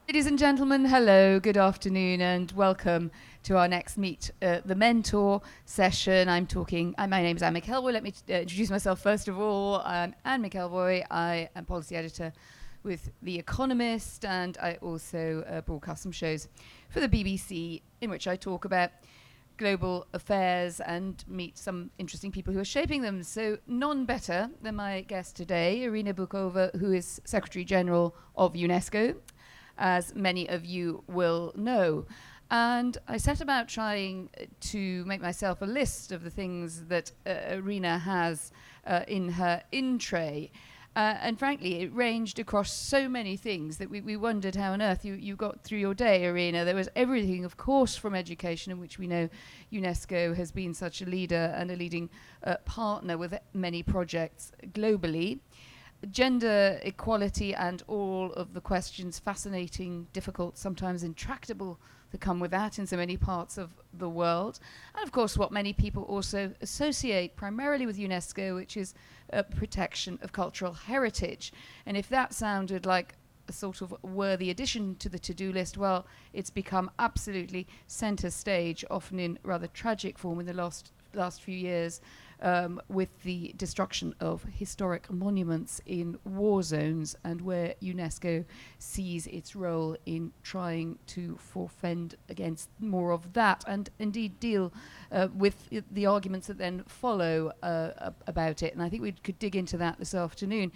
Ladies and gentlemen, hello, good afternoon, and welcome to our next Meet the Mentor session. My name is Anne McElroy. Let me introduce myself first of all. I'm Anne McElroy. I am policy editor with The Economist, and I also broadcast some shows for the BBC in which I talk about global affairs and meet some interesting people who are shaping them. So none better than my guest today, Irina Bokova, who is Secretary General of UNESCO, as many of you will know. And I set about trying to make myself a list of the things that Irina has in her in tray. And frankly, it ranged across so many things that we wondered how on earth you got through your day, Irina. There was everything, of course, from education, in which we know UNESCO has been such a leader and a leading partner with many projects globally. Gender equality and all of the questions, fascinating, difficult, sometimes intractable, that come with that in so many parts of the world. And of course, what many people also associate primarily with UNESCO, which is protection of cultural heritage. And if that sounded like a sort of worthy addition to the to-do list, well, it's become absolutely center stage, often in rather tragic form in the last few years, with the destruction of historic monuments in war zones, and where UNESCO sees its role in trying to forfend against more of that, and indeed deal with the arguments that then follow about it. And I think we could dig into that this afternoon.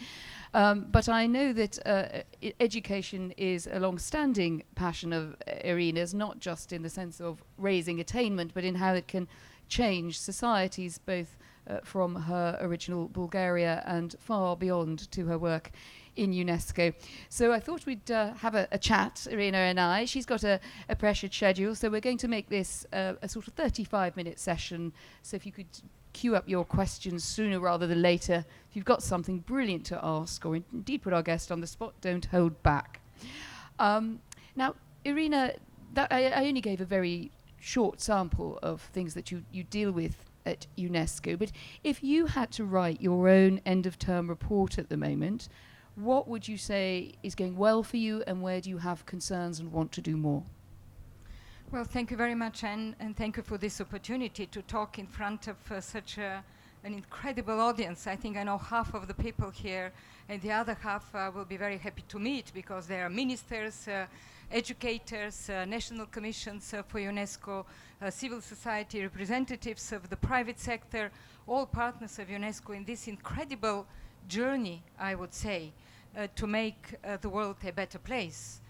But I know that education is a long-standing passion of Irina's, not just in the sense of raising attainment, but in how it can change societies, both from her original Bulgaria and far beyond to her work in UNESCO. So I thought we'd have a chat, Irina and I. She's got a pressured schedule, so we're going to make this a sort of 35-minute session. So if you could queue up your questions sooner rather than later, if you've got something brilliant to ask, or indeed put our guest on the spot, don't hold back. Now, Irina, I only gave a very short sample of things that you deal with at UNESCO, but if you had to write your own end-of-term report at the moment, what would you say is going well for you, and where do you have concerns and want to do more? Well, thank you very much, Anne, and thank you for this opportunity to talk in front of such an incredible audience. I think I know half of the people here, and the other half will be very happy to meet, because they are ministers, educators, national commissions for UNESCO, civil society representatives of the private sector, all partners of UNESCO in this incredible journey, I would say, to make the world a better place.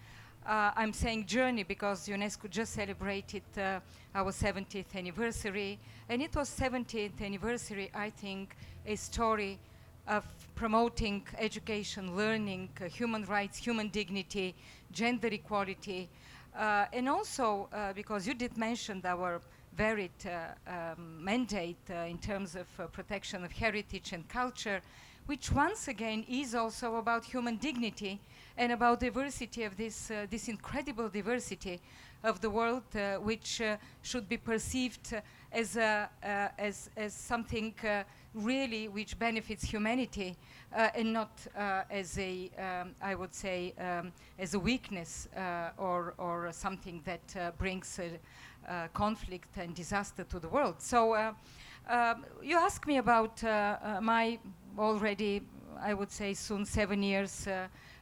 I'm saying journey because UNESCO just celebrated our 70th anniversary, and it was 70th anniversary, I think, a story of promoting education, learning, human rights, human dignity, gender equality, and also because you did mention our varied mandate in terms of protection of heritage and culture, which once again is also about human dignity and about diversity of this incredible diversity of the world, which should be perceived as something really which benefits humanity, and not as a, I would say, as a weakness or something that brings conflict and disaster to the world. So you asked me about my already, I would say, soon 7 years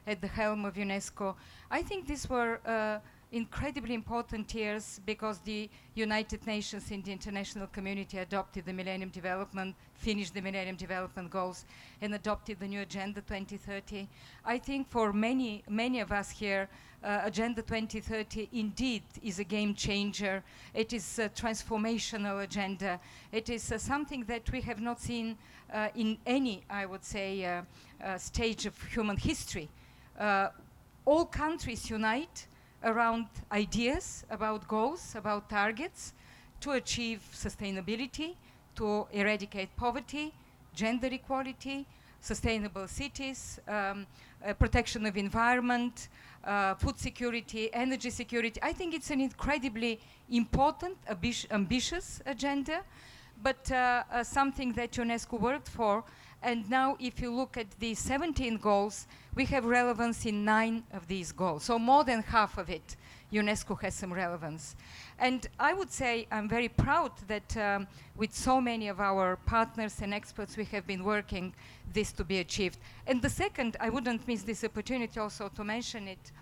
at the helm of UNESCO. I think these were incredibly important years, because the United Nations and the international community adopted the Millennium Development, finished the Millennium Development Goals, and adopted the new Agenda 2030. I think for many of us here, Agenda 2030 indeed is a game changer. It is a transformational agenda. It is something that we have not seen in any, I would say, stage of human history. All countries unite around ideas, about goals, about targets to achieve sustainability, to eradicate poverty, gender equality, sustainable cities, protection of environment, food security, energy security. I think it's an incredibly important, ambitious agenda, but something that UNESCO worked for And now if you look at the 17 goals, we have relevance in 9 of these goals. So more than half of it, UNESCO has some relevance. And I would say I'm very proud that with so many of our partners and experts, we have been working this to be achieved. And the second, I wouldn't miss this opportunity also to mention it,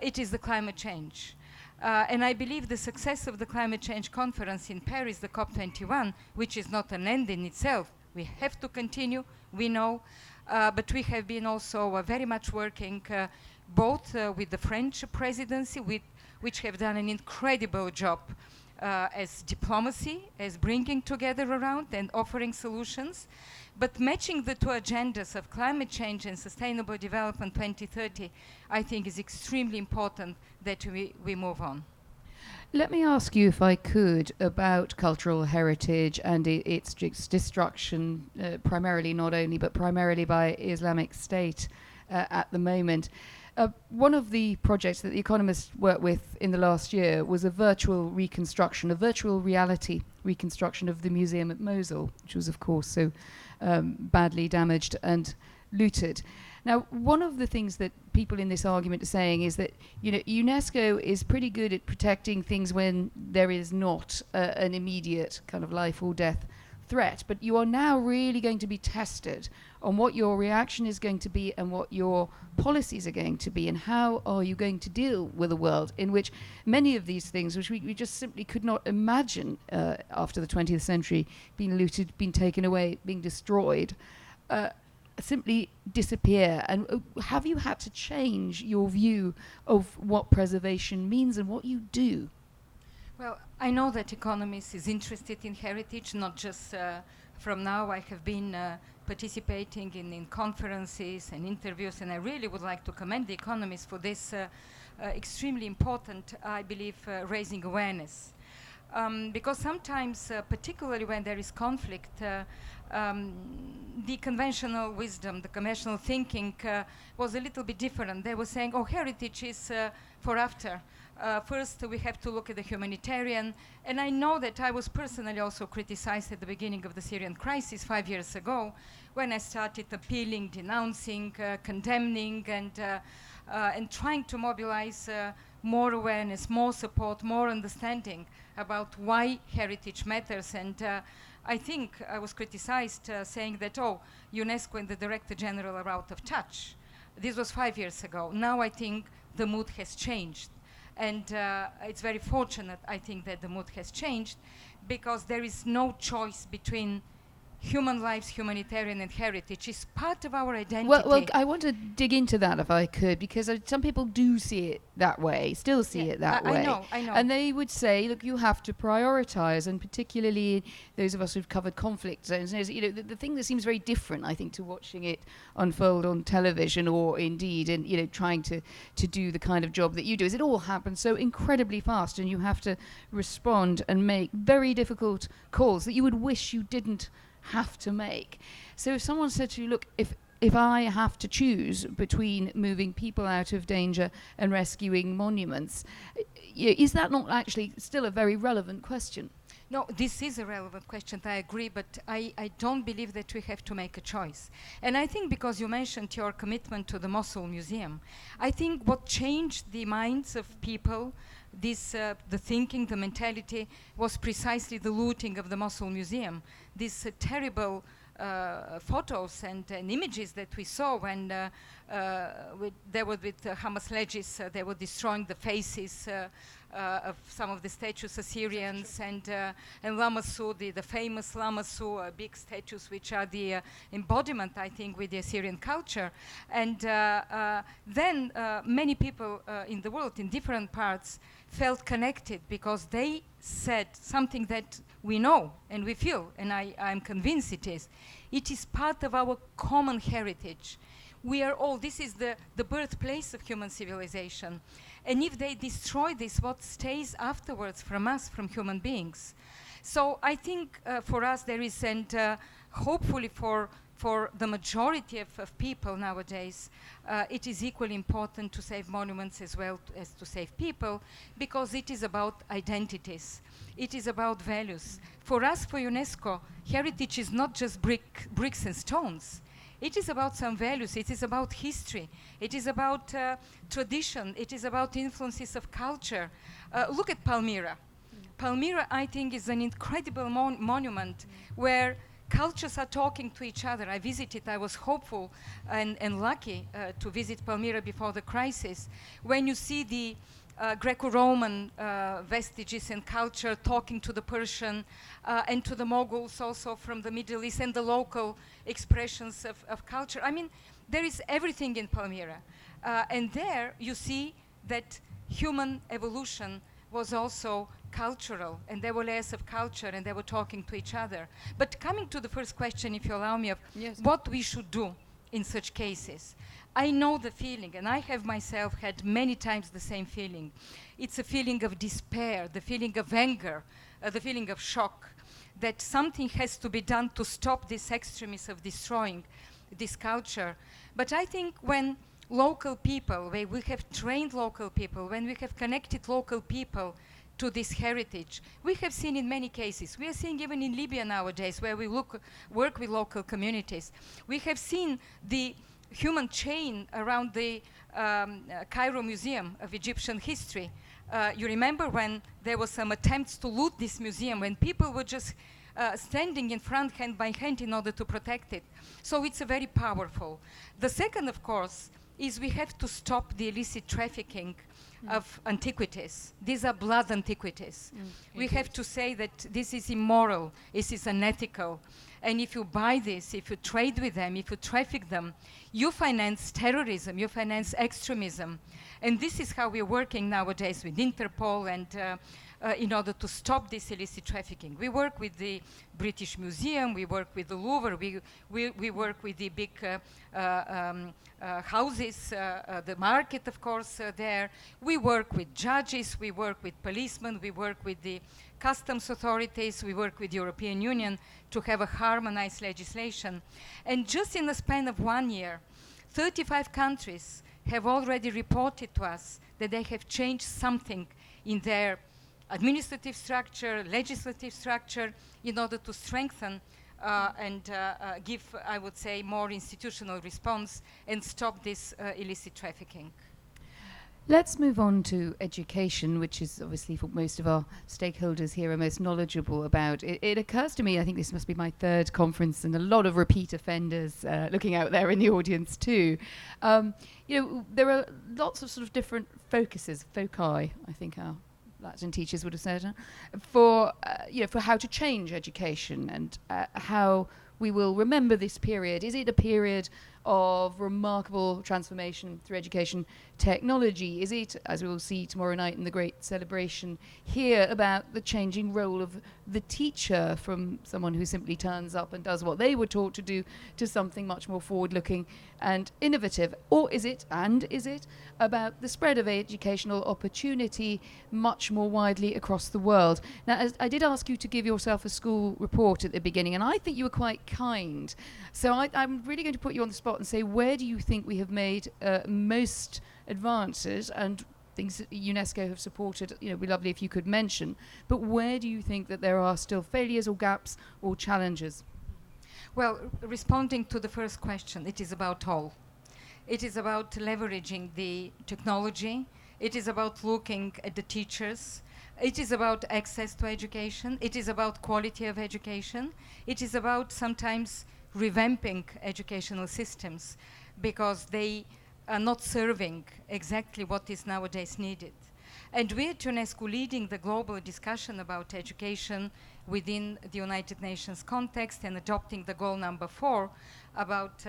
it is the climate change. And I believe the success of the climate change conference in Paris, the COP21, which is not an end in itself, we have to continue, we know, but we have been also very much working both with the French presidency, which have done an incredible job as diplomacy, as bringing together around and offering solutions, but matching the two agendas of climate change and sustainable development 2030, I think is extremely important that we move on. Let me ask you, if I could, about cultural heritage and its destruction, primarily, not only, but primarily by Islamic State at the moment. One of the projects that The Economist worked with in the last year was a virtual reconstruction, a virtual reality reconstruction of the museum at Mosul, which was, of course, so badly damaged and looted. Now, one of the things that people in this argument are saying is that, you know, UNESCO is pretty good at protecting things when there is not an immediate kind of life or death threat, but you are now really going to be tested on what your reaction is going to be and what your policies are going to be, and how are you going to deal with a world in which many of these things, which we just simply could not imagine after the 20th century, being looted, being taken away, being destroyed, simply disappear. And have you had to change your view of what preservation means and what you do? Well, I know that Economist is interested in heritage, not just from now. I have been participating in conferences and interviews, and I really would like to commend The Economist for this extremely important, I believe, raising awareness. Because sometimes, particularly when there is conflict, the conventional wisdom, the conventional thinking was a little bit different. They were saying, oh, heritage is for after. First, we have to look at the humanitarian. And I know that I was personally also criticized at the beginning of the Syrian crisis 5 years ago, when I started appealing, denouncing, condemning, and trying to mobilize more awareness, more support, more understanding about why heritage matters. And I think I was criticized saying that, oh, UNESCO and the Director General are out of touch. This was 5 years ago. Now I think the mood has changed. And it's very fortunate, I think, that the mood has changed, because there is no choice between human lives, humanitarian, and heritage. Is part of our identity. Well, I want to dig into that if I could, because some people do see it that way, still see it that way. I know. And they would say, look, you have to prioritize, and particularly those of us who've covered conflict zones, you know, the thing that seems very different, I think, to watching it unfold on television, or indeed in, you know, trying to do the kind of job that you do, is it all happens so incredibly fast, and you have to respond and make very difficult calls that you would wish you didn't have to make. So if someone said to you, look, if I have to choose between moving people out of danger and rescuing monuments, is that not actually still a very relevant question? No, this is a relevant question, I agree, but I don't believe that we have to make a choice. And I think, because you mentioned your commitment to the Mosul Museum, I think what changed the minds of people, the thinking, the mentality, was precisely the looting of the Mosul Museum. These terrible photos and images that we saw when they were with Hamas sledges, they were destroying the faces of some of the statues, Assyrians, and Lamassu, the famous Lamassu big statues, which are the embodiment, I think, with the Assyrian culture. And then many people in the world, in different parts, felt connected, because they said something that we know and we feel, and I'm convinced it is. It is part of our common heritage. We are all, this is the birthplace of human civilization. And if they destroy this, what stays afterwards from us, from human beings? So I think for us there is, and hopefully for for the majority of people nowadays, it is equally important to save monuments as well as to save people, because it is about identities. It is about values. For us, for UNESCO, heritage is not just bricks and stones. It is about some values. It is about history. It is about tradition. It is about influences of culture. Look at Palmyra. Palmyra, I think, is an incredible monument where cultures are talking to each other. I visited, I was hopeful and lucky to visit Palmyra before the crisis. When you see the Greco-Roman vestiges and culture talking to the Persian and to the Moguls also from the Middle East, and the local expressions of culture. I mean, there is everything in Palmyra. And there you see that human evolution was also cultural, and there were layers of culture, and they were talking to each other. But coming to the first question, if you allow me, of what we should do in such cases. I know the feeling, and I have myself had many times the same feeling. It's a feeling of despair, the feeling of anger, the feeling of shock, that something has to be done to stop this extremism of destroying this culture. But I think when local people, when we have trained local people, when we have connected local people to this heritage, we have seen in many cases, we are seeing even in Libya nowadays, where we work with local communities, we have seen the human chain around the Cairo Museum of Egyptian History. You remember when there were some attempts to loot this museum, when people were just standing in front hand by hand in order to protect it. So it's a very powerful. The second, of course, is we have to stop the illicit trafficking of antiquities. These are blood antiquities. We have to say that this is immoral, this is unethical. And if you buy this, if you trade with them, if you traffic them, you finance terrorism, you finance extremism. And this is how we're working nowadays with Interpol and in order to stop this illicit trafficking. We work with the British Museum, we work with the Louvre, we work with the big houses, the market, of course, there. We work with judges, we work with policemen, we work with the customs authorities, we work with the European Union to have a harmonized legislation. And just in the span of 1 year, 35 countries have already reported to us that they have changed something in their administrative structure, legislative structure, in order to strengthen and give, I would say, more institutional response and stop this illicit trafficking. Let's move on to education, which is obviously for most of our stakeholders here are most knowledgeable about. It occurs to me, I think this must be my third conference, and a lot of repeat offenders looking out there in the audience too. You know, there are lots of sort of different focuses, foci, I think our Latin teachers would have said, for you know, for how to change education and how we will remember this period. Is it a period of remarkable transformation through education technology? Is it, as we will see tomorrow night in the great celebration here, about the changing role of the teacher from someone who simply turns up and does what they were taught to do to something much more forward-looking and innovative? Or is it about the spread of educational opportunity much more widely across the world? Now, as I did ask you to give yourself a school report at the beginning, and I think you were quite kind. So I'm really going to put you on the spot and say, where do you think we have made most advances and things that UNESCO have supported? You know, it'd be lovely if you could mention, but where do you think that there are still failures or gaps or challenges? Well, responding to the first question, it is about all. It is about leveraging the technology. It is about looking at the teachers. It is about access to education. It is about quality of education. It is about sometimes revamping educational systems because they are not serving exactly what is nowadays needed. And we at UNESCO, leading the global discussion about education within the United Nations context and adopting the goal number 4 about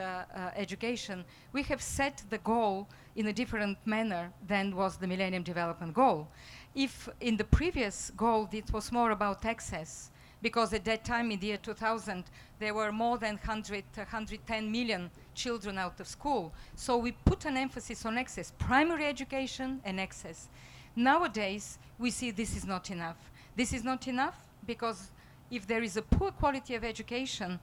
education, we have set the goal in a different manner than was the Millennium Development Goal. If in the previous goal it was more about access, because at that time in the year 2000 there were more than 110 million children out of school. So we put an emphasis on access, primary education and access. Nowadays we see this is not enough. This is not enough because if there is a poor quality of education,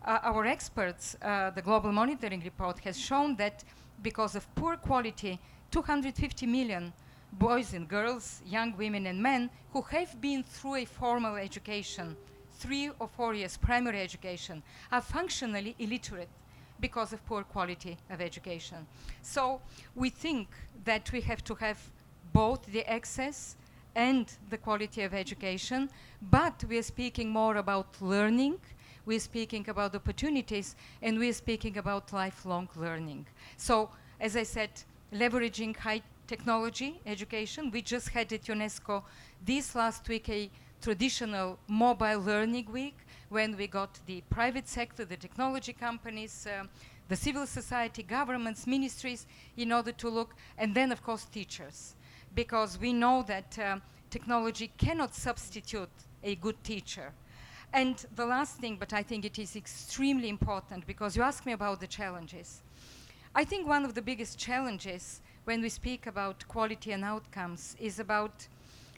our experts, the Global Monitoring Report has shown that because of poor quality, 250 million boys and girls, young women and men who have been through a formal education, 3 or 4 years primary education, are functionally illiterate because of poor quality of education. So we think that we have to have both the access and the quality of education, but we are speaking more about learning, we're speaking about opportunities, and we're speaking about lifelong learning. So, as I said, leveraging high technology education. We just had at UNESCO this last week a traditional mobile learning week when we got the private sector, the technology companies, the civil society, governments, ministries, in order to look, and then of course teachers, because we know that technology cannot substitute a good teacher. And the last thing, but I think it is extremely important, because you asked me about the challenges. I think one of the biggest challenges when we speak about quality and outcomes is about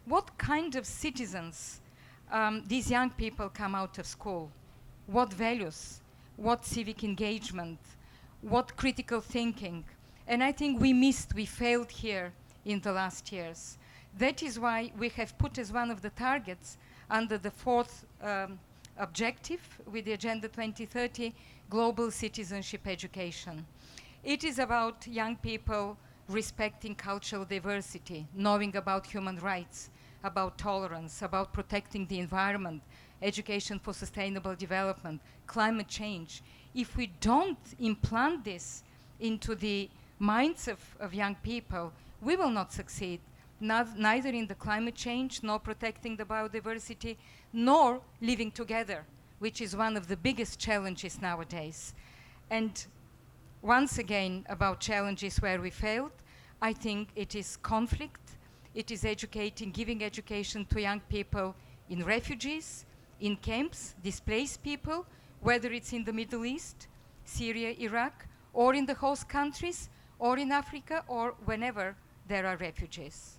what kind of citizens these young people come out of school, what values, what civic engagement, what critical thinking. And I think we failed here in the last years. That is why we have put as one of the targets under the fourth objective with the Agenda 2030, global citizenship education. It is about young people respecting cultural diversity, knowing about human rights, about tolerance, about protecting the environment, education for sustainable development, climate change. If we don't implant this into the minds of young people, we will not succeed, neither in the climate change, nor protecting the biodiversity, nor living together, which is one of the biggest challenges nowadays. And once again, about challenges where we failed, I think it is conflict, it is educating, giving education to young people in refugees, in camps, displaced people, whether it's in the Middle East, Syria, Iraq, or in the host countries, or in Africa, or whenever there are refugees.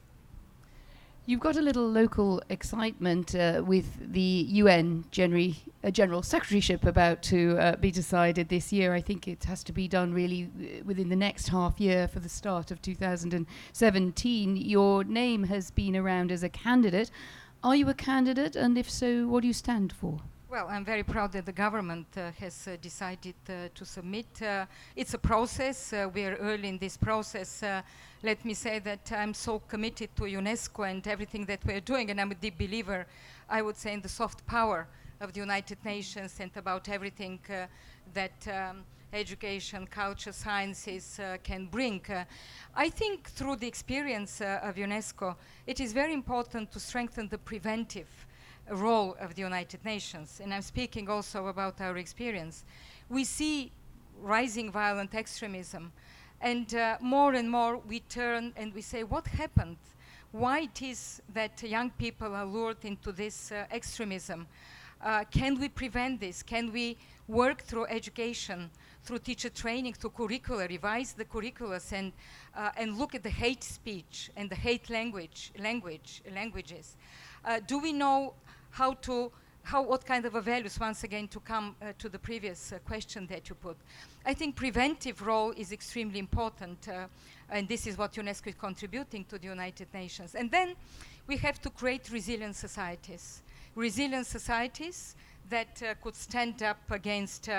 You've got a little local excitement with the UN General Secretaryship about to be decided this year. I think it has to be done really within the next half year for the start of 2017. Your name has been around as a candidate. Are you a candidate? And if so, what do you stand for? Well, I'm very proud that the government has decided to submit. It's a process. We are early in this process. Let me say that I'm so committed to UNESCO and everything that we're doing, and I'm a deep believer, I would say, in the soft power of the United Nations and about everything that education, culture, sciences can bring. I think through the experience of UNESCO, it is very important to strengthen the preventive role of the United Nations, and I'm speaking also about our experience. We see rising violent extremism, and more and more we turn and we say, what happened? Why it is that young people are lured into this extremism? Can we prevent this? Can we work through education, through teacher training, through curricula, revise the curriculums, and look at the hate speech and the hate languages? Do we know what kind of values, once again, to come to the previous question that you put? I think preventive role is extremely important, and this is what UNESCO is contributing to the United Nations. And then we have to create resilient societies that could stand up against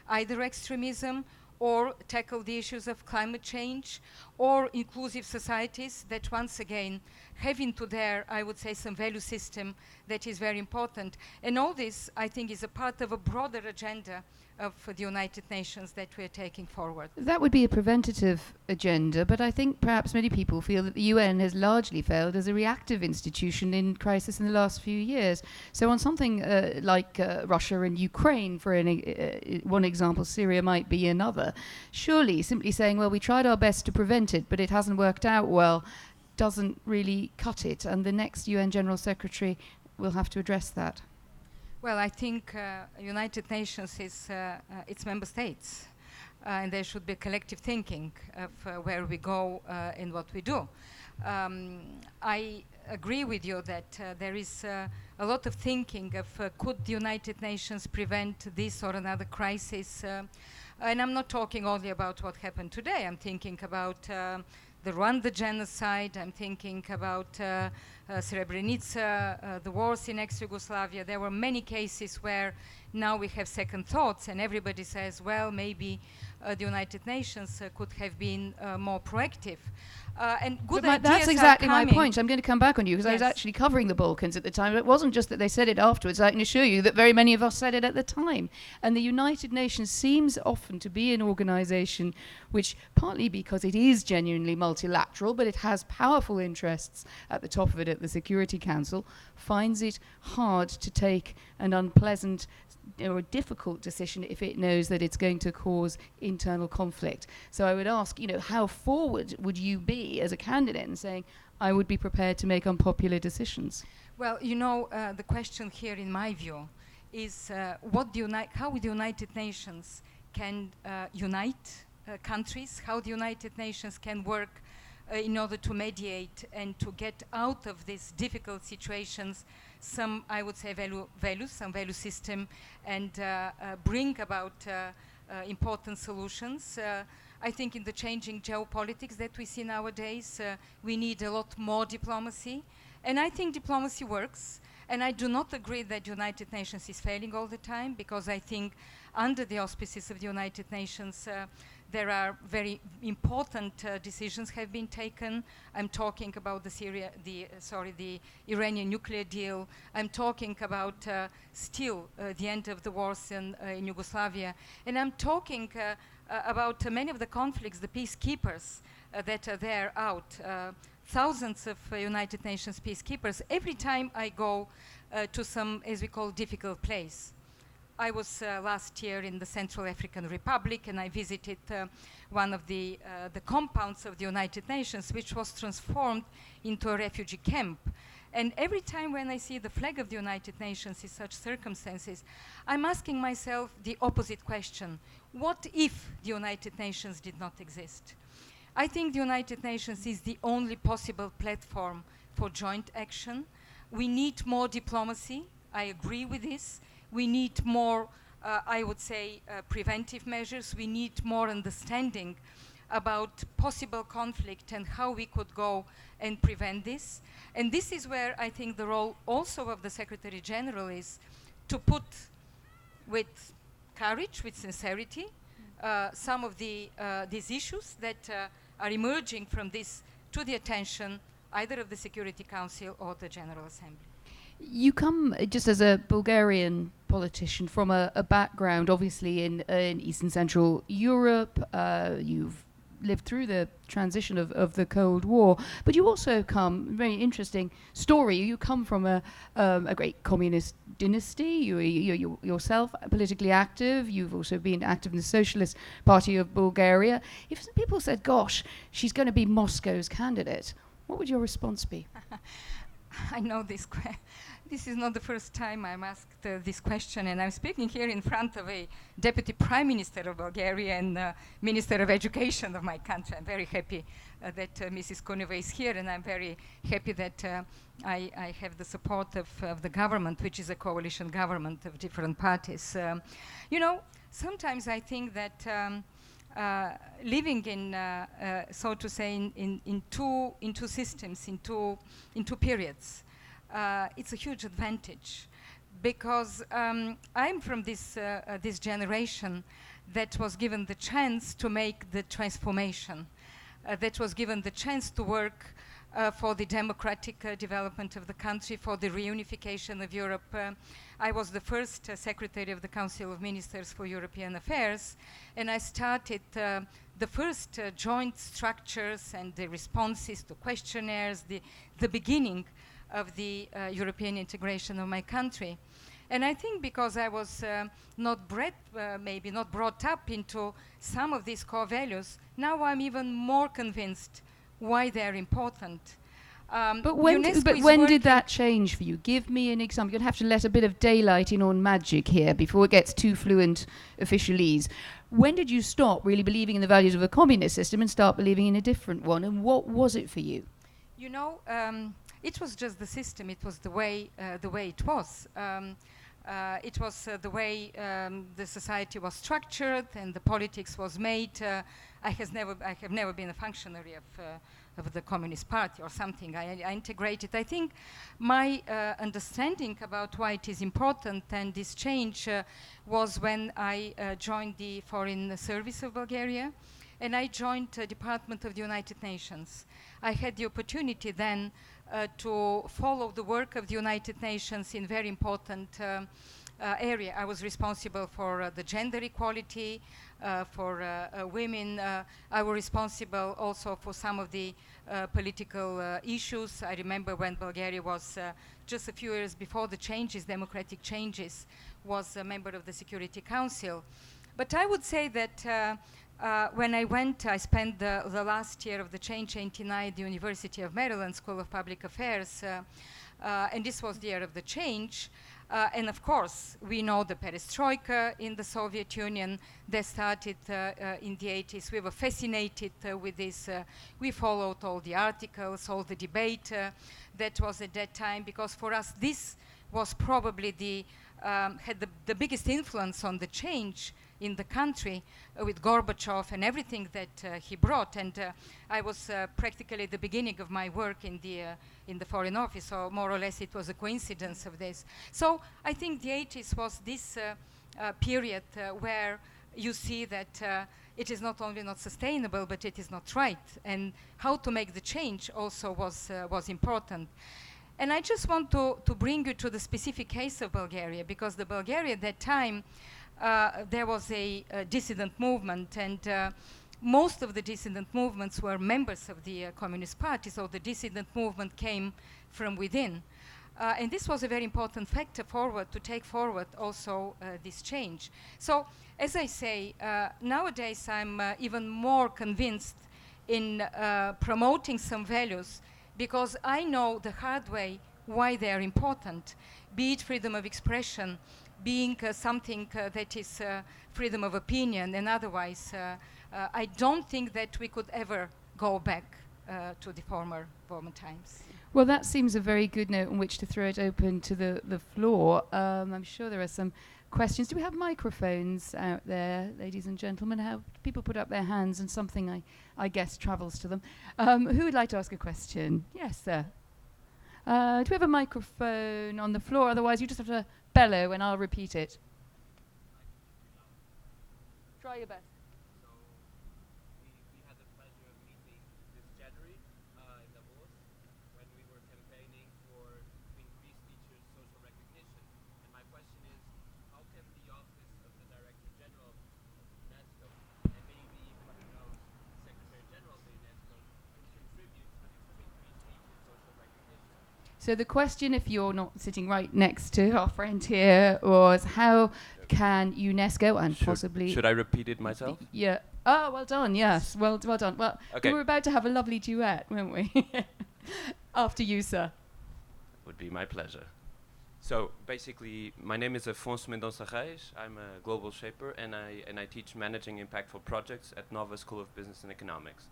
either extremism or tackle the issues of climate change, or inclusive societies that once again have into their, I would say, some value system that is very important. And all this, I think, is a part of a broader agenda of the United Nations that we are taking forward. That would be a preventative agenda, but I think perhaps many people feel that the UN has largely failed as a reactive institution in crisis in the last few years. So on something like Russia and Ukraine, for one example, Syria might be another, surely simply saying, well, we tried our best to prevent it, but it hasn't worked out well, doesn't really cut it, and the next UN General Secretary will have to address that. Well, I think United Nations is its member states, and there should be collective thinking of where we go and what we do. I agree with you that there is a lot of thinking of could the United Nations prevent this or another crisis. And I'm not talking only about what happened today. I'm thinking about the Rwanda genocide. I'm thinking about Srebrenica, the wars in ex-Yugoslavia. There were many cases where now we have second thoughts, and everybody says, well, maybe the United Nations could have been more proactive. And good ideas that's exactly are my coming. point. I'm going to come back on you because I was Yes. actually covering the Balkans at the time. It wasn't just that they said it afterwards. I can assure you that very many of us said it at the time. And the United Nations seems often to be an organization which, partly because it is genuinely multilateral, but it has powerful interests at the top of it at the Security Council, finds it hard to take an unpleasant or a difficult decision if it knows that it's going to cause internal conflict. So I would ask, how forward would you be as a candidate in saying, I would be prepared to make unpopular decisions? Well, the question here, in my view, is how the United Nations can unite countries, how the United Nations can work in order to mediate and to get out of these difficult situations some, I would say, value system, and bring about important solutions. I think in the changing geopolitics that we see nowadays, we need a lot more diplomacy. And I think diplomacy works. And I do not agree that the United Nations is failing all the time, because I think under the auspices of the United Nations, there are very important decisions have been taken. I'm talking about the Iranian nuclear deal. I'm talking about still the end of the wars in Yugoslavia. And I'm talking about many of the conflicts, the peacekeepers that are there out. Thousands of United Nations peacekeepers. Every time I go to some, as we call, difficult place. I was last year in the Central African Republic, and I visited one of the compounds of the United Nations, which was transformed into a refugee camp. And every time when I see the flag of the United Nations in such circumstances, I'm asking myself the opposite question. What if the United Nations did not exist? I think the United Nations is the only possible platform for joint action. We need more diplomacy. I agree with this. We need more, I would say, preventive measures. We need more understanding about possible conflict and how we could go and prevent this. And this is where I think the role also of the Secretary General is to put with courage, with sincerity, some of these issues that are emerging from this to the attention either of the Security Council or the General Assembly. You come, just as a Bulgarian politician, from a background obviously in Eastern Central Europe. You've lived through the transition of the Cold War, but you also come, very interesting story, you come from a great communist dynasty. You're yourself politically active. You've also been active in the Socialist Party of Bulgaria. If people said, gosh, she's going to be Moscow's candidate, what would your response be? I know this is not the first time I'm asked this question, and I'm speaking here in front of a Deputy Prime Minister of Bulgaria and Minister of Education of my country. I'm very happy that Mrs. Kuneva is here, and I'm very happy that I have the support of the government, which is a coalition government of different parties. Sometimes I think that living in, so to say, in two systems, in two periods, it's a huge advantage, because I'm from this generation that was given the chance to make the transformation, that was given the chance to work for the democratic development of the country, for the reunification of Europe. I was the first Secretary of the Council of Ministers for European Affairs, and I started the first joint structures and the responses to questionnaires, the beginning of the European integration of my country. And I think because I was maybe not brought up into some of these core values, now I'm even more convinced why they're important. But when did that change for you? Give me an example. You're going to have to let a bit of daylight in on magic here before it gets too fluent officialese. When did you stop really believing in the values of a communist system and start believing in a different one? And what was it for you? You know, it was just the system. It was the way it was. It was the way the society was structured and the politics was made. I have never been a functionary of the Communist Party or something. I integrated. I think my understanding about why it is important and this change was when I joined the Foreign Service of Bulgaria, and I joined the Department of the United Nations. I had the opportunity then to follow the work of the United Nations in very important area. I was responsible for the gender equality, for women. I was responsible also for some of the political issues. I remember when Bulgaria was just a few years before the changes, democratic changes, was a member of the Security Council. But I would say that when I went, I spent the last year of the change, 89, at the University of Maryland School of Public Affairs, and this was the year of the change. And of course, we know the perestroika in the Soviet Union. They started in the 80s. We were fascinated with this. We followed all the articles, all the debate that was at that time, because for us, this was probably had the biggest influence on the change in the country with Gorbachev and everything that he brought. And I was practically at the beginning of my work in the Foreign Office, so more or less it was a coincidence of this. So I think the 80s was this period where you see that it is not only not sustainable, but it is not right. And how to make the change also was important. And I just want to bring you to the specific case of Bulgaria, because the Bulgaria at that time, there was a dissident movement, and most of the dissident movements were members of the Communist Party, so the dissident movement came from within. And this was a very important factor to take forward also this change. So, as I say, nowadays I'm even more convinced in promoting some values, because I know the hard way why they are important, be it freedom of expression, being something that is freedom of opinion, and otherwise. I don't think that we could ever go back to the former times. Well, that seems a very good note on which to throw it open to the floor. I'm sure there are some questions. Do we have microphones out there, ladies and gentlemen? How people put up their hands and something, I guess, travels to them. Who would like to ask a question? Yes, sir. Do we have a microphone on the floor? Otherwise, you just have to bellow and I'll repeat it. Try your best. So we had the pleasure of meeting this January in Davos when we were campaigning to increase teachers' social recognition. And my question is, how can the Office of the Director General of UNESCO, and maybe even Secretary General of UNESCO, contribute to increase teachers' social recognition? So the question, if you're not sitting right next to our friend here, was how can UNESCO and possibly... Should I repeat it myself? Yeah. Oh, well done, yes. Well done. Well, okay. We were about to have a lovely duet, weren't we? After you, sir. Would be my pleasure. So basically, my name is Afonso Mendonça Reis. I'm a global shaper, and I teach managing impactful projects at Nova School of Business and Economics.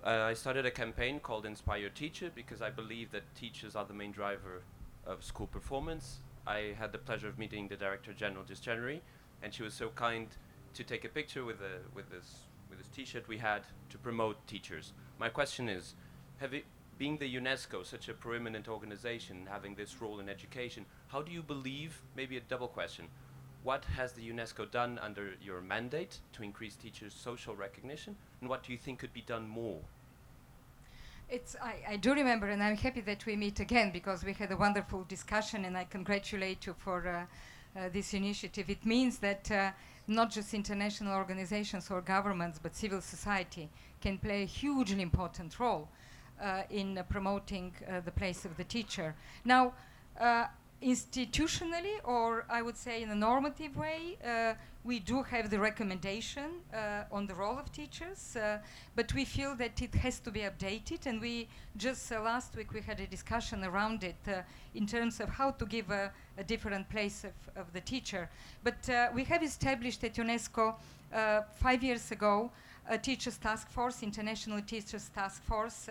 I started a campaign called Inspire Your Teacher because I believe that teachers are the main driver of school performance. I had the pleasure of meeting the Director General this January, and she was so kind to take a picture with this T-shirt we had to promote teachers. My question is, being the UNESCO such a preeminent organization, having this role in education, how do you believe, maybe a double question, what has the UNESCO done under your mandate to increase teachers' social recognition, and what do you think could be done more? I do remember, and I'm happy that we meet again, because we had a wonderful discussion, and I congratulate you for this initiative. It means that not just international organizations or governments, but civil society can play a hugely important role in promoting the place of the teacher. Now, institutionally, or I would say in a normative way, we do have the recommendation on the role of teachers, but we feel that it has to be updated, and we just last week we had a discussion around it in terms of how to give a different place of the teacher. But we have established at UNESCO 5 years ago a teachers task force, international teachers task force,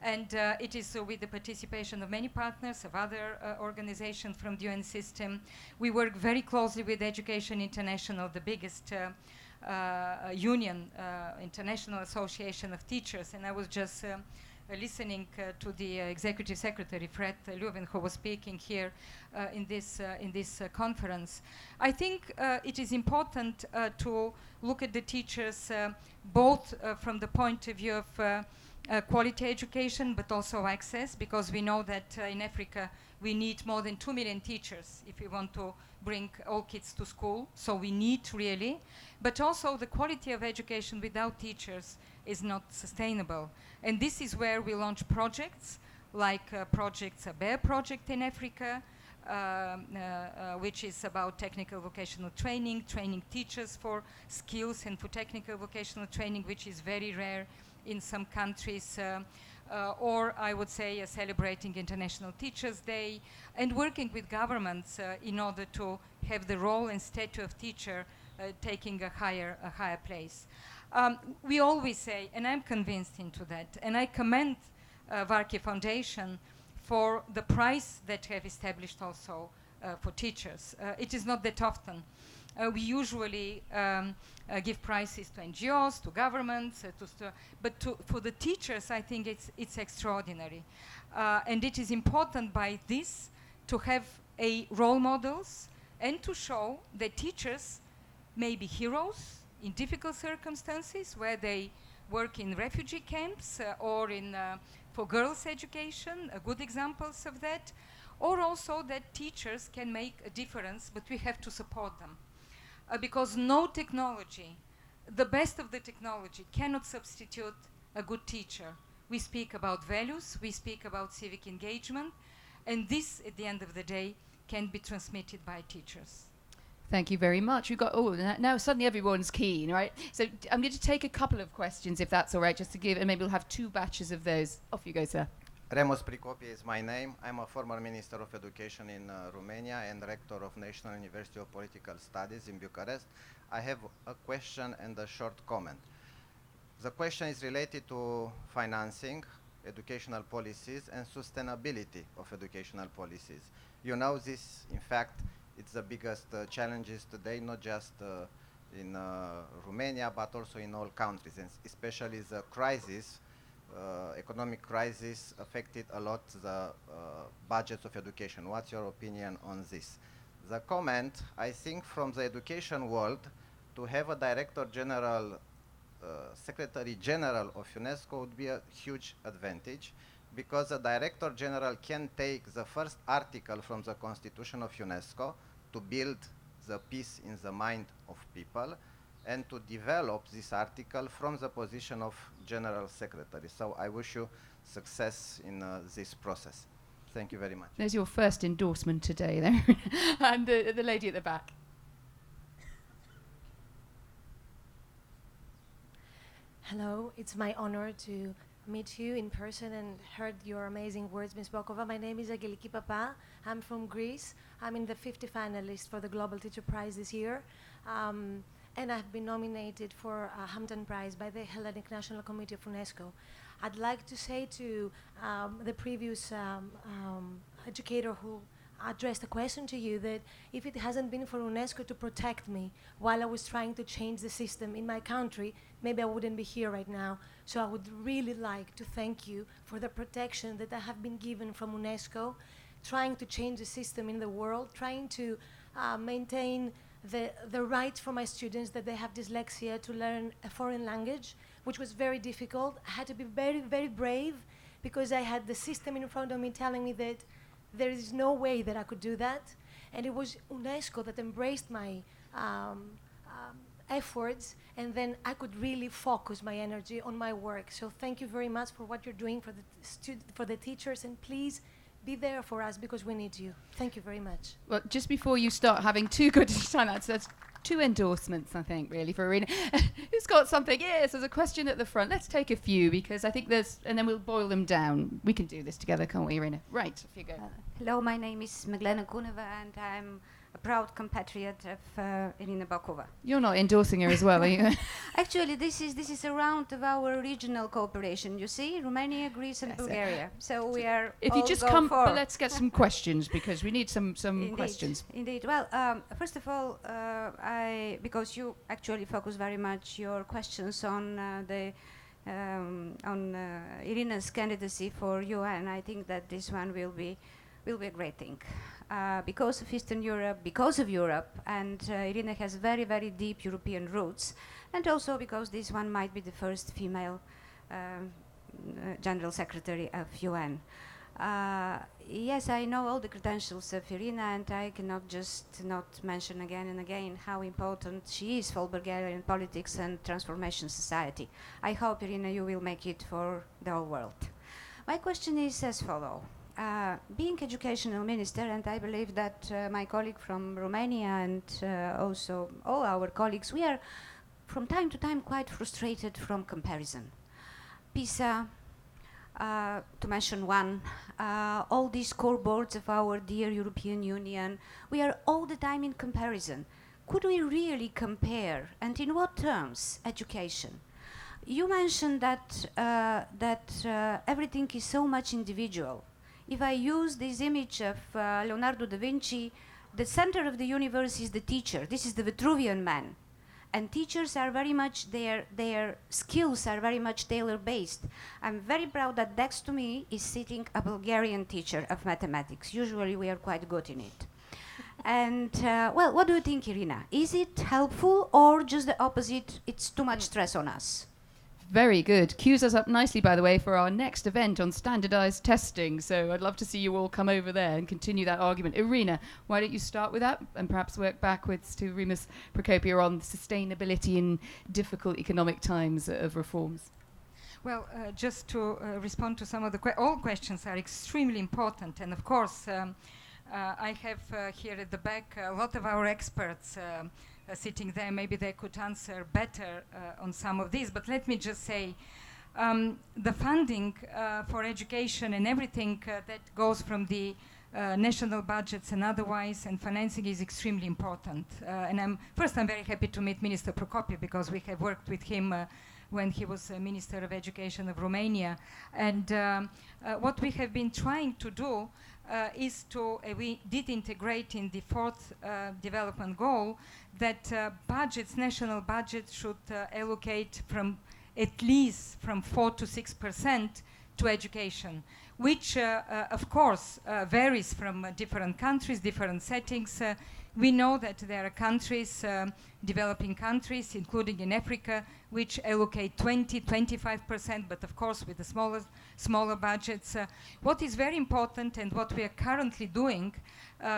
And it is with the participation of many partners, of other organizations from the UN system. We work very closely with Education International, the biggest union, International Association of Teachers. And I was just listening to the Executive Secretary, Fred Leuven, who was speaking here in this conference. I think it is important to look at the teachers both from the point of view of quality education, but also access, because we know that in Africa we need more than 2 million teachers if we want to bring all kids to school. So we need really, but also the quality of education without teachers is not sustainable. And this is where we launch projects like projects, a BEAR project in Africa, which is about technical vocational training, training teachers for skills and for technical vocational training, which is very rare in some countries, or I would say celebrating International Teachers' Day and working with governments in order to have the role and status of teacher taking a higher place. We always say, and I'm convinced into that, and I commend Varkey Foundation for the prize that have established also for teachers. It is not that often. We usually give prizes to NGOs, to governments, but for the teachers, I think it's extraordinary. And it is important by this to have role models and to show that teachers may be heroes in difficult circumstances, where they work in refugee camps or in for girls' education, good examples of that, or also that teachers can make a difference, but we have to support them. Because no technology, the best of the technology, cannot substitute a good teacher. We speak about values, we speak about civic engagement, and this, at the end of the day, can be transmitted by teachers. Thank you very much. We've got, now suddenly everyone's keen, right? So I'm going to take a couple of questions, if that's all right, just to give, and maybe we'll have 2 batches of those. Off you go, sir. Remus Pricopi is my name. I'm a former Minister of Education in Romania and Rector of National University of Political Studies in Bucharest. I have a question and a short comment. The question is related to financing, educational policies, and sustainability of educational policies. You know this, in fact, it's the biggest challenges today, not just in Romania, but also in all countries, and especially the crisis, economic crisis affected a lot the budgets of education. What's your opinion on this? The comment, I think, from the education world, to have a Director General, Secretary General of UNESCO would be a huge advantage, because the Director General can take the first article from the Constitution of UNESCO to build the peace in the mind of people, and to develop this article from the position of General Secretary. So I wish you success in this process. Thank you very much. There's your first endorsement today there. And the lady at the back. Hello, it's my honor to meet you in person and heard your amazing words, Ms. Bokova. My name is Angeliki Papa. I'm from Greece. I'm in the 50 finalists for the Global Teacher Prize this year. And I've been nominated for a Hampton Prize by the Hellenic National Committee of UNESCO. I'd like to say to the previous educator who addressed a question to you that if it hasn't been for UNESCO to protect me while I was trying to change the system in my country, maybe I wouldn't be here right now. So I would really like to thank you for the protection that I have been given from UNESCO, trying to change the system in the world, trying to maintain the right for my students that they have dyslexia to learn a foreign language, which was very difficult. I had to be very, very brave because I had the system in front of me telling me that there is no way that I could do that. And it was UNESCO that embraced my efforts, and then I could really focus my energy on my work. So thank you very much for what you're doing for the teachers, and please be there for us because we need you. Thank you very much. Well, just before you start having too good a time, that's 2 endorsements, I think, really, for Irina. Who's got something? Yes, there's a question at the front. Let's take a few, because I think and then we'll boil them down. We can do this together, can't we, Irina? Right, off you go. Hello, my name is Meglena Kuneva, and I'm a proud compatriot of Irina Bokova. You're not endorsing her as well, are you? Actually, this is a round of our regional cooperation. You see, Romania, Greece, and Bulgaria. So we are. If all you just go come, for. but let's get some questions because we need some Indeed, questions. Indeed. Well, first of all, because you actually focus very much your questions on Irina's candidacy for UN, I think that this one will be a great thing. Because of Eastern Europe, because of Europe, and Irina has very, very deep European roots, and also because this one might be the first female General Secretary of UN. Yes, I know all the credentials of Irina, and I cannot just not mention again and again how important she is for Bulgarian politics and transformation society. I hope, Irina, you will make it for the whole world. My question is as follows. Being educational minister, and I believe that my colleague from Romania and also all our colleagues, we are from time to time quite frustrated from comparison. PISA, to mention one, all these scoreboards of our dear European Union, we are all the time in comparison. Could we really compare, and in what terms, education? You mentioned that everything is so much individual. If I use this image of Leonardo da Vinci, the center of the universe is the teacher. This is the Vitruvian man. And teachers are very much, their skills are very much tailor-based. I'm very proud that next to me is sitting a Bulgarian teacher of mathematics. Usually we are quite good in it. And, well, what do you think, Irina? Is it helpful or just the opposite? It's too much stress on us. Very good. Cues us up nicely, by the way, for our next event on standardized testing. So I'd love to see you all come over there and continue that argument. Irina, why don't you start with that and perhaps work backwards to Ms Prokopia on sustainability in difficult economic times of reforms? Well, just to respond to some of the all questions are extremely important. And of course, I have here at the back a lot of our experts sitting there. Maybe they could answer better on some of these. But let me just say, the funding for education and everything that goes from the national budgets and otherwise, and financing is extremely important. And I'm very happy to meet Minister Prokopiev because we have worked with him when he was Minister of Education of Romania. And what we have been trying to do is to, we did integrate in the fourth development goal that budgets, national budgets should allocate from at least from 4 to 6% to education, which of course varies from different countries, different settings. We know that there are countries, developing countries, including in Africa, which allocate 20-25%, but of course with the smaller budgets. What is very important and what we are currently doing,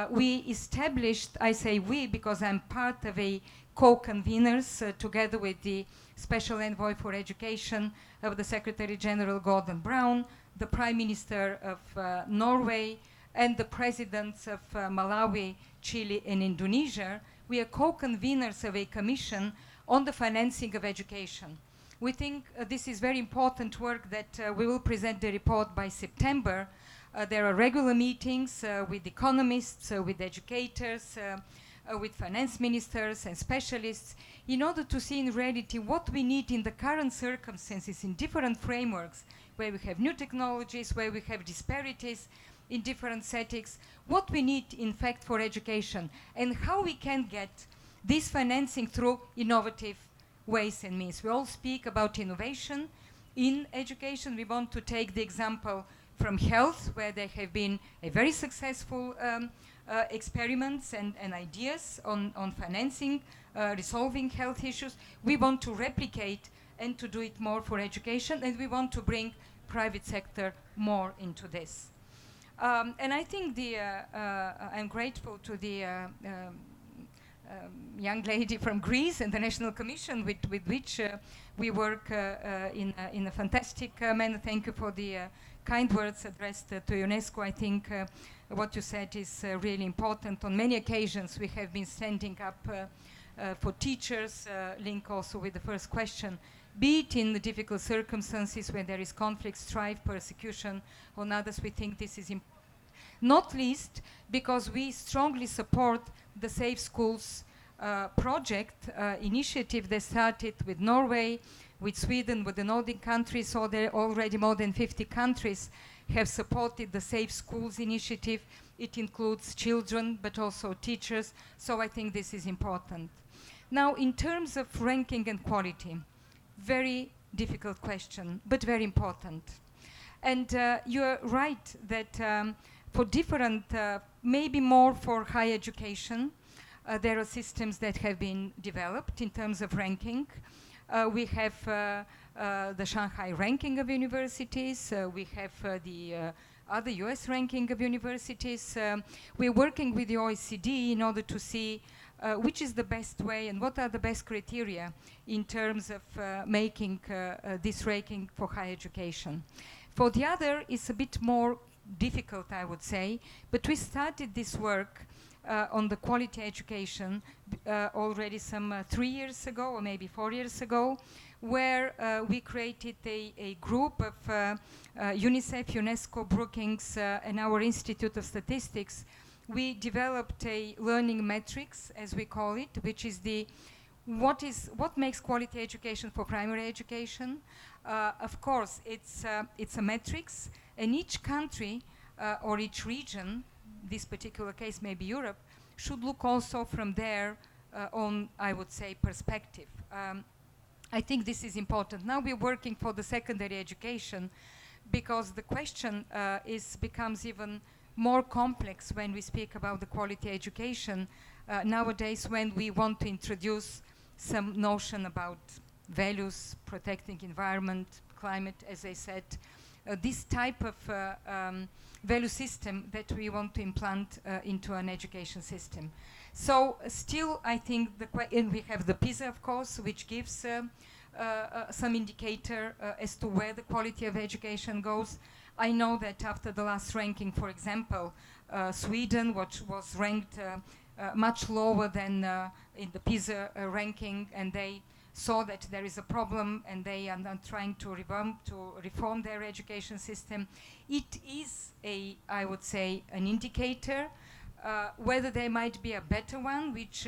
we established, I say we because I'm part of a co-conveners together with the Special Envoy for Education of the Secretary General Gordon Brown, the Prime Minister of Norway, and the presidents of Malawi, Chile, and Indonesia. We are co-conveners of a commission on the financing of education. We think this is very important work that we will present the report by September. There are regular meetings with economists, with educators, with finance ministers and specialists in order to see in reality what we need in the current circumstances in different frameworks where we have new technologies, where we have disparities in different settings, what we need in fact for education and how we can get this financing through innovative ways and means. We all speak about innovation in education. We want to take the example from health, where there have been a very successful experiments and ideas on financing, resolving health issues. We want to replicate and to do it more for education, and we want to bring private sector more into this. And I think I'm grateful to the young lady from Greece and the National Commission with which we work in a fantastic manner. Thank you for the kind words addressed to UNESCO. I think what you said is really important. On many occasions we have been standing up for teachers, link also with the first question, be it in the difficult circumstances when there is conflict, strife, persecution, on others. We think this is important. Not least because we strongly support the Safe Schools project initiative. They started with Norway, with Sweden, with the Nordic countries, so there already more than 50 countries have supported the Safe Schools initiative. It includes children, but also teachers, so I think this is important. Now, in terms of ranking and quality, very difficult question, but very important. And you're right that for different, maybe more for higher education, there are systems that have been developed in terms of ranking. We have the Shanghai ranking of universities. We have the other US ranking of universities. We're working with the OECD in order to see which is the best way and what are the best criteria in terms of making this ranking for higher education. For the other, it's a bit more difficult, I would say, but we started this work on the quality education already some 3 years ago or maybe 4 years ago, where we created a group of UNICEF, UNESCO, Brookings, and our Institute of Statistics. We developed a learning metrics, as we call it, which is the what makes quality education for primary education. Of course, it's a metrics, and each country or each region, this particular case maybe Europe, should look also from their own, I would say, perspective. I think this is important. Now we're working for the secondary education because the question becomes even more complex when we speak about the quality education nowadays, when we want to introduce some notion about values, protecting environment, climate, as I said, this type of value system that we want to implant into an education system. So still, I think, and we have the PISA, of course, which gives some indicator as to where the quality of education goes. I know that after the last ranking, for example, Sweden, which was ranked much lower than in the PISA ranking, and they saw that there is a problem and they are now trying to reform their education system. It is I would say, an indicator. Whether there might be a better one, which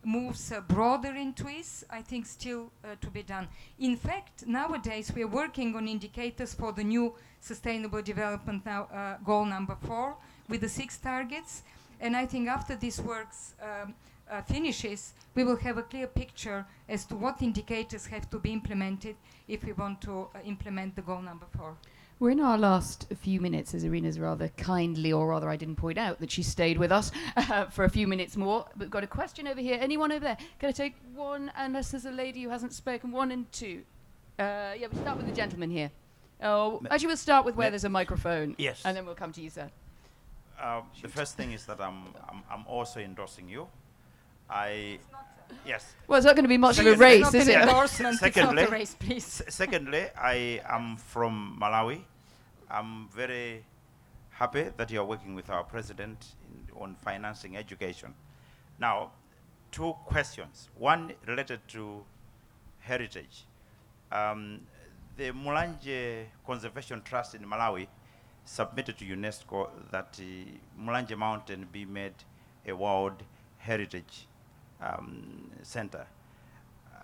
moves broader into it, I think still to be done. In fact, nowadays we are working on indicators for the new Sustainable Development Goal number 4 with the 6 targets. And I think after this work finishes, we will have a clear picture as to what indicators have to be implemented if we want to implement the goal number 4. We're in our last few minutes, as Irina's rather kindly, or rather I didn't point out that she stayed with us for a few minutes more. We've got a question over here. Anyone over there? Can I take one, unless there's a lady who hasn't spoken? 1 and 2. Yeah, we'll start with the gentleman here. Oh, actually, we'll start with where there's a microphone. Yes. And then we'll come to you, sir. The first thing is that I'm also endorsing you. Yes. Well, it's not going to be much of a Secondly, race, is it? Endorsement, it's not Secondly, a race, please. Secondly, I am from Malawi. I'm very happy that you're working with our president on financing education. Now, 2 questions. One related to heritage. The Mulanje Conservation Trust in Malawi submitted to UNESCO that Mulanje Mountain be made a World Heritage Center.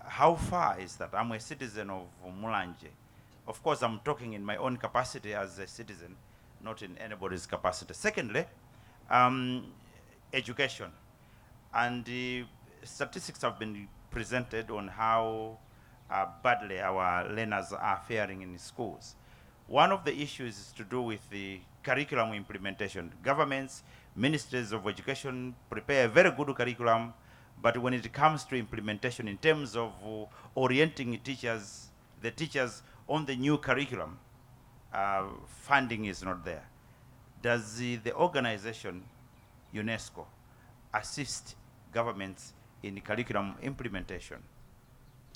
How far is that? I'm a citizen of Mulanje. Of course, I'm talking in my own capacity as a citizen, not in anybody's capacity. Secondly, education. And statistics have been presented on how badly our learners are faring in schools. One of the issues is to do with the curriculum implementation. Governments, ministries of education prepare a very good curriculum, but when it comes to implementation in terms of orienting the teachers on the new curriculum, funding is not there. Does the organization UNESCO assist governments in the curriculum implementation?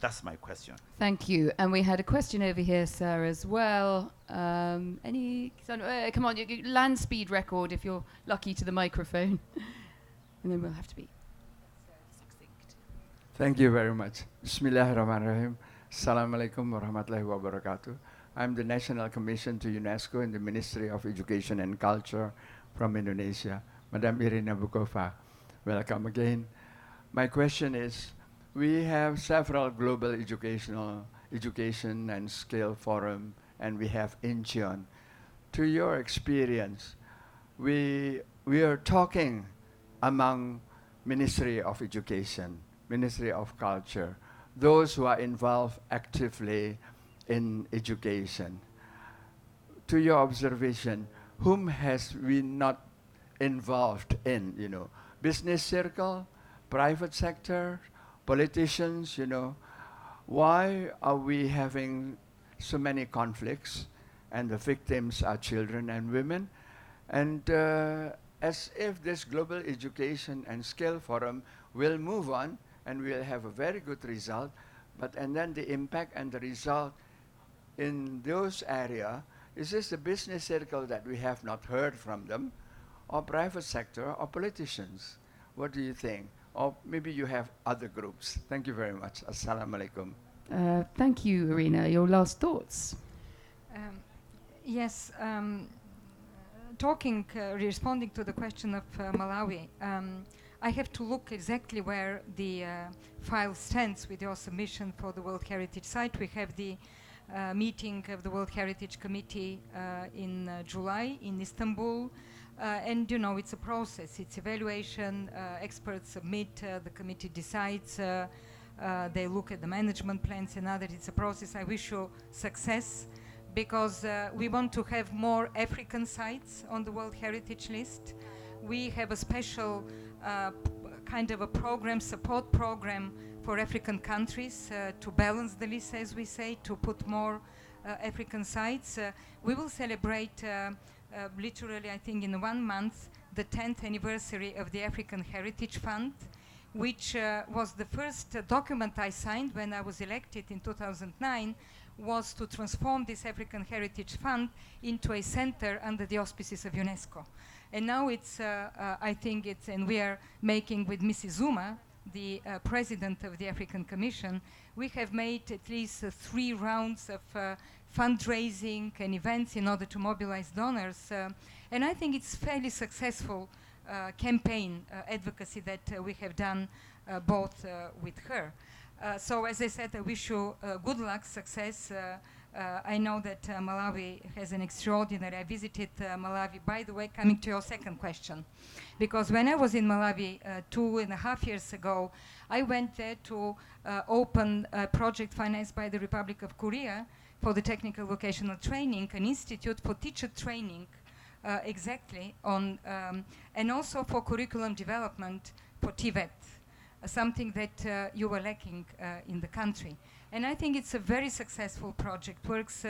That's my question. Thank you. And we had a question over here, sir, as well. Come on, land speed record if you're lucky to the microphone. And then we'll have to be succinct. Thank you very much. Bismillahirrahmanirrahim. Assalamu alaikum wa rahmatullahi wa barakatuh. I'm the National Commission to UNESCO in the Ministry of Education and Culture from Indonesia, Madam Irina Bokova. welcome again. My question is, we have several global education and skill forum, and we have Incheon. To your experience, we are talking among Ministry of Education, Ministry of Culture, those who are involved actively in education. To your observation, whom has we not involved in, business circle, private sector, politicians, why are we having so many conflicts and the victims are children and women? And as if this Global Education and Skill Forum will move on and we'll have a very good result, and then the impact and the result in those areas, is this the business circle that we have not heard from them, or private sector, or politicians? What do you think? Or maybe you have other groups. Thank you very much. Assalamu alaikum. Thank you, Irina. Your last thoughts? Yes, responding to the question of Malawi, I have to look exactly where the file stands with your submission for the World Heritage Site. We have the meeting of the World Heritage Committee in July in Istanbul. And it's a process, it's evaluation, experts submit, the committee decides, they look at the management plans and others. It's a process. I wish you success, because we want to have more African sites on the World Heritage List. We have a special kind of a program, support program for African countries to balance the list, as we say, to put more African sites. We will celebrate literally, I think, in 1 month, the 10th anniversary of the African Heritage Fund, which was the first document I signed when I was elected in 2009, was to transform this African Heritage Fund into a center under the auspices of UNESCO. And now it's, I think it's, and we are making with Ms Zuma, the president of the African Commission, we have made at least 3 rounds of fundraising and events in order to mobilize donors. And I think it's fairly successful campaign advocacy that we have done both with her. So as I said, I wish you good luck, success. I know that Malawi has an extraordinary, I visited Malawi, by the way, coming to your second question, because when I was in Malawi 2.5 years ago, I went there to open a project financed by the Republic of Korea for the technical vocational training, an institute for teacher training, exactly on, and also for curriculum development for TVET, something that you were lacking in the country. And I think it's a very successful project, works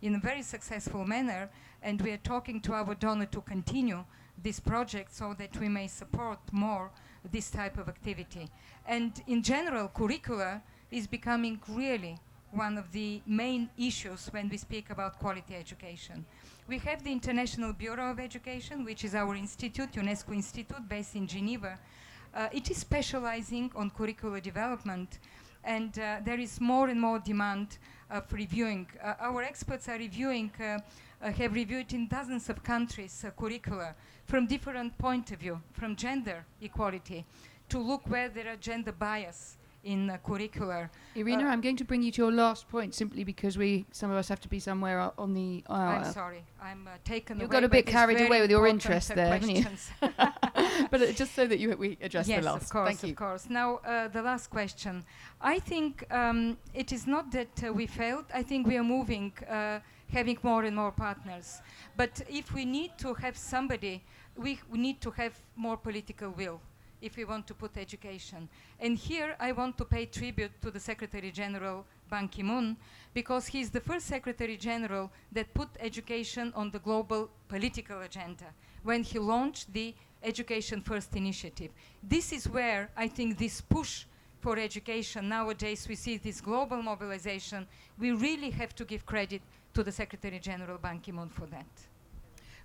in a very successful manner, and we are talking to our donor to continue this project so that we may support more this type of activity. And in general, curricula is becoming really one of the main issues when we speak about quality education. We have the International Bureau of Education, which is our institute, UNESCO Institute, based in Geneva. It is specializing on curricular development, and there is more and more demand of reviewing. Our experts are reviewing, have reviewed in dozens of countries curricula from different point of view, from gender equality, to look where there are gender bias in curricular. Irina, I'm going to bring you to your last point simply because some of us have to be somewhere on the hour. I'm sorry, I'm taken away. You got a bit carried away with your interest there, haven't you? But just so that we address the last. Yes, of course, Thank you. of course. Now, the last question. I think it is not that we failed. I think we are moving, having more and more partners. But if we need to have somebody, we need to have more political will if we want to put education. And here I want to pay tribute to the Secretary General Ban Ki-moon, because he's the first Secretary General that put education on the global political agenda when he launched the Education First initiative. This is where I think this push for education, nowadays we see this global mobilization, we really have to give credit to the Secretary General Ban Ki-moon for that.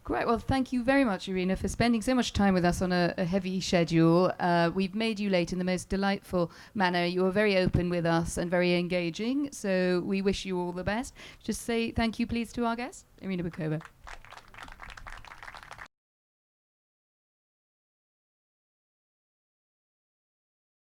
Great. Well, thank you very much, Irina, for spending so much time with us on a heavy schedule. We've made you late in the most delightful manner. You were very open with us and very engaging. So we wish you all the best. Just say thank you, please, to our guest, Irina Bokova.